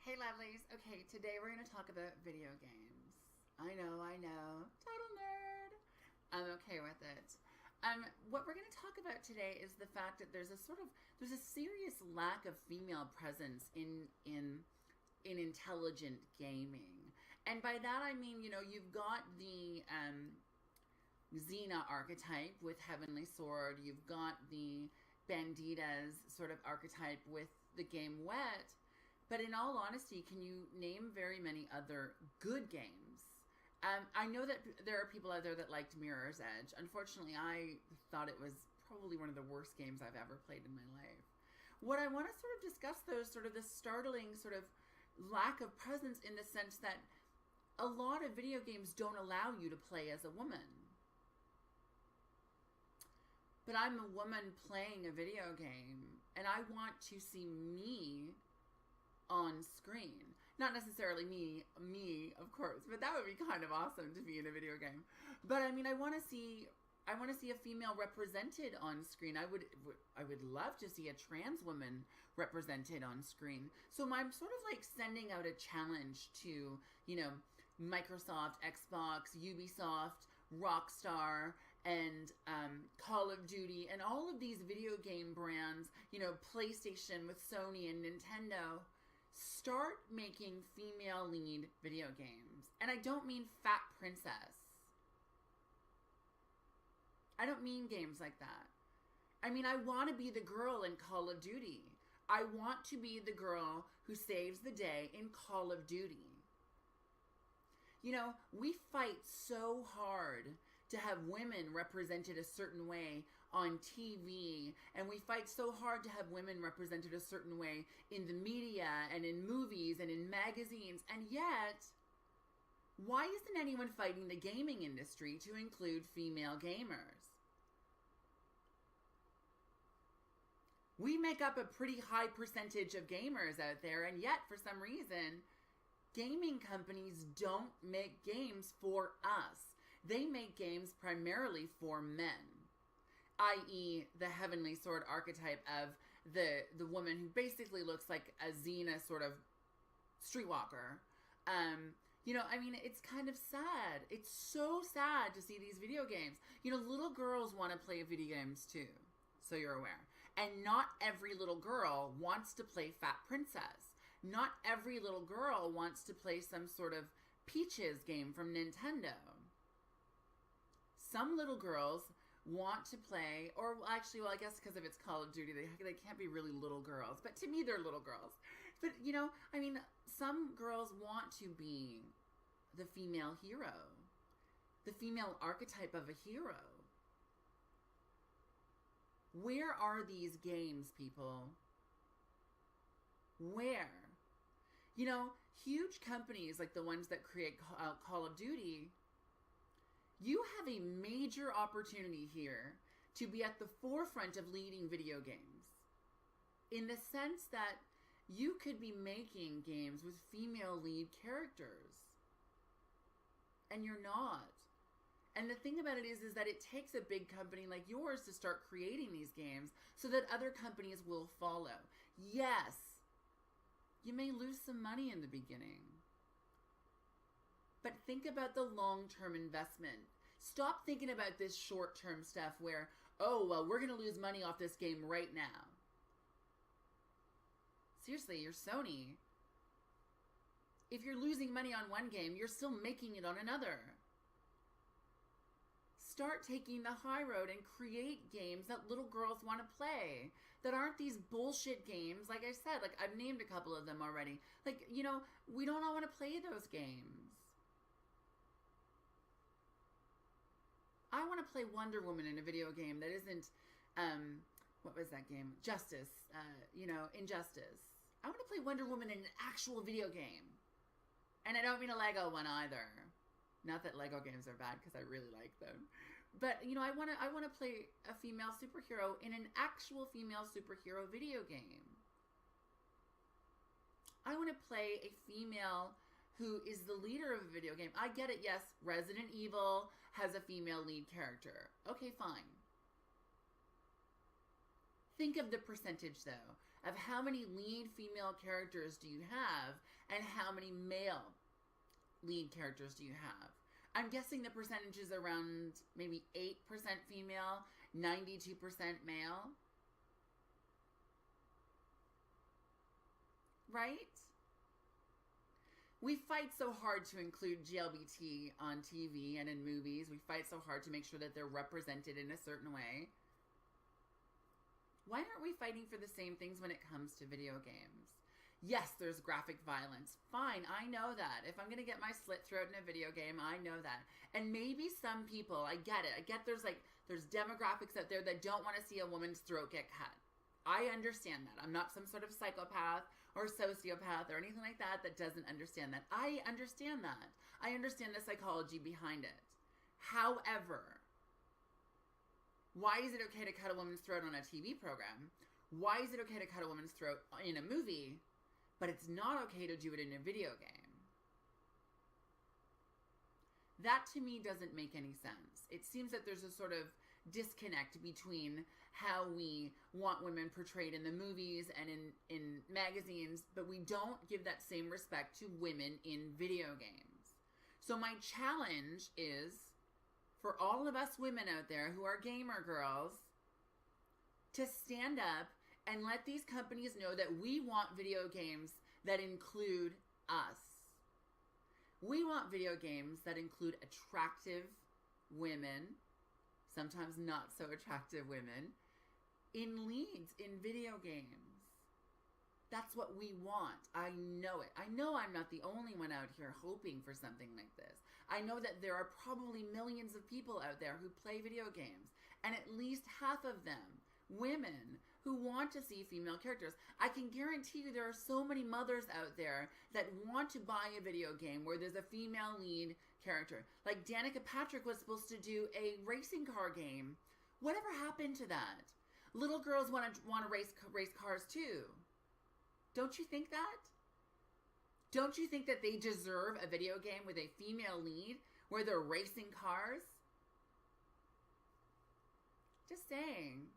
Hey lovelies. Okay, today we're going to talk about video games. I know. Total nerd. I'm okay with it. What we're going to talk about today is the fact that there's a serious lack of female presence in intelligent gaming. And by that I mean, you've got the Xena archetype with Heavenly Sword, you've got the Banditas sort of archetype with the game Wet, but in all honesty, can you name very many other good games? I know that there are people out there that liked Mirror's Edge. Unfortunately, I thought it was probably one of the worst games I've ever played in my life. What I want to sort of discuss, though, is sort of the startling sort of lack of presence in the sense that a lot of video games don't allow you to play as a woman. But I'm a woman playing a video game, and I want to see me on screen. Not necessarily me, of course, but that would be kind of awesome to be in a video game. But I mean, I want to see a female represented on screen. I would love to see a trans woman represented on screen. So I'm sort of like sending out a challenge to, Microsoft, Xbox, Ubisoft, Rockstar, and Call of Duty, and all of these video game brands, PlayStation with Sony and Nintendo. Start making female lead video games. And I don't mean Fat Princess. I don't mean games like that. I mean, I want to be the girl in Call of Duty. I want to be the girl who saves the day in Call of Duty. We fight so hard to have women represented a certain way on TV, and we fight so hard to have women represented a certain way in the media and in movies and in magazines, and yet, why isn't anyone fighting the gaming industry to include female gamers? We make up a pretty high percentage of gamers out there, and yet, for some reason, gaming companies don't make games for us. They make games primarily for men, i.e. the Heavenly Sword archetype of the woman who basically looks like a Xena sort of streetwalker. It's kind of sad. It's so sad to see these video games. Little girls want to play video games too, so you're aware. And not every little girl wants to play Fat Princess. Not every little girl wants to play some sort of Peaches game from Nintendo. Some little girls want to play, or actually, well, I guess because if it's Call of Duty, they can't be really little girls. But to me, they're little girls. But, some girls want to be the female hero, the female archetype of a hero. Where are these games, people? Where? Huge companies like the ones that create Call of Duty, you have a major opportunity here to be at the forefront of leading video games. In the sense that you could be making games with female lead characters. And you're not. And the thing about it is that it takes a big company like yours to start creating these games so that other companies will follow. Yes, you may lose some money in the beginning. But think about the long-term investment. Stop thinking about this short-term stuff where, we're going to lose money off this game right now. Seriously, you're Sony. If you're losing money on one game, you're still making it on another. Start taking the high road and create games that little girls want to play. That aren't these bullshit games. Like I said, I've named a couple of them already. We don't all want to play those games. I want to play Wonder Woman in a video game that isn't, what was that game? Justice, Injustice. I want to play Wonder Woman in an actual video game. And I don't mean a Lego one either. Not that Lego games are bad, because I really like them. But, I want to play a female superhero in an actual female superhero video game. I want to play a female who is the leader of a video game. I get it, yes, Resident Evil has a female lead character. Okay, fine. Think of the percentage, though, of how many lead female characters do you have and how many male lead characters do you have. I'm guessing the percentage is around maybe 8% female, 92% male. Right? We fight so hard to include GLBT on TV and in movies. We fight so hard to make sure that they're represented in a certain way. Why aren't we fighting for the same things when it comes to video games? Yes, there's graphic violence. Fine, I know that. If I'm going to get my slit throat in a video game, I know that. And maybe some people, I get it. I get there's demographics out there that don't want to see a woman's throat get cut. I understand that. I'm not some sort of psychopath or sociopath or anything like that that doesn't understand that. I understand that. I understand the psychology behind it. However, why is it okay to cut a woman's throat on a TV program? Why is it okay to cut a woman's throat in a movie, but it's not okay to do it in a video game? That to me doesn't make any sense. It seems that there's a sort of disconnect between how we want women portrayed in the movies and in magazines, but we don't give that same respect to women in video games. So my challenge is for all of us women out there who are gamer girls to stand up and let these companies know that we want video games that include us. We want video games that include attractive women, sometimes not so attractive women, in leads in video games. That's what we want. I know it. I know I'm not the only one out here hoping for something like this. I know that there are probably millions of people out there who play video games, and at least half of them, women, who want to see female characters. I can guarantee you there are so many mothers out there that want to buy a video game where there's a female lead character. Like Danica Patrick was supposed to do a racing car game. Whatever happened to that? Little girls want to race cars too. Don't you think that? Don't you think that they deserve a video game with a female lead where they're racing cars? Just saying.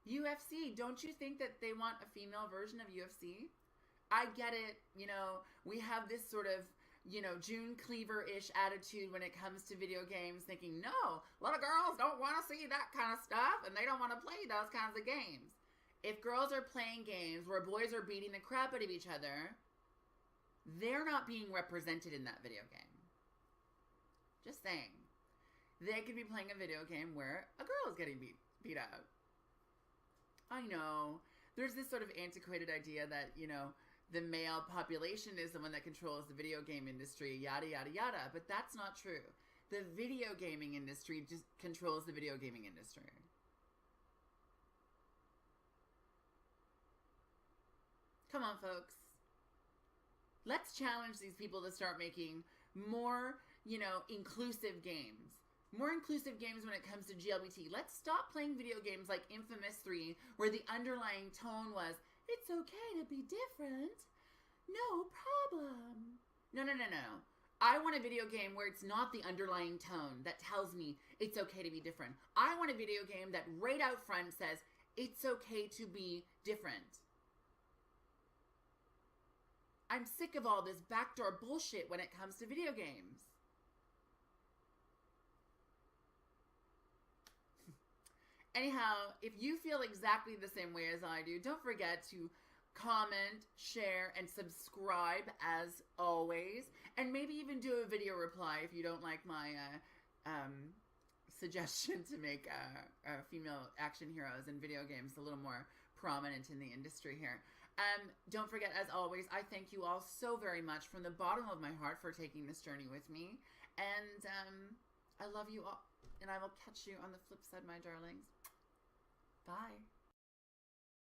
UFC, don't you think that they want a female version of UFC? I get it, we have this sort of, June Cleaver-ish attitude when it comes to video games, thinking, no, little girls don't want to see that kind of stuff, and they don't want to play those kinds of games. If girls are playing games where boys are beating the crap out of each other, they're not being represented in that video game. Just saying. They could be playing a video game where a girl is getting beat up. I know. There's this sort of antiquated idea that, the male population is the one that controls the video game industry, yada, yada, yada. But that's not true. The video gaming industry just controls the video gaming industry. Come on, folks. Let's challenge these people to start making more, inclusive games. More inclusive games when it comes to GLBT. Let's stop playing video games like Infamous 3, where the underlying tone was, it's okay to be different. No problem. No. I want a video game where it's not the underlying tone that tells me it's okay to be different. I want a video game that right out front says, it's okay to be different. I'm sick of all this backdoor bullshit when it comes to video games. Anyhow, if you feel exactly the same way as I do, don't forget to comment, share, and subscribe as always. And maybe even do a video reply if you don't like my suggestion to make female action heroes in video games a little more prominent in the industry here. Don't forget, as always, I thank you all so very much from the bottom of my heart for taking this journey with me. And I love you all. And I will catch you on the flip side, my darlings. Bye.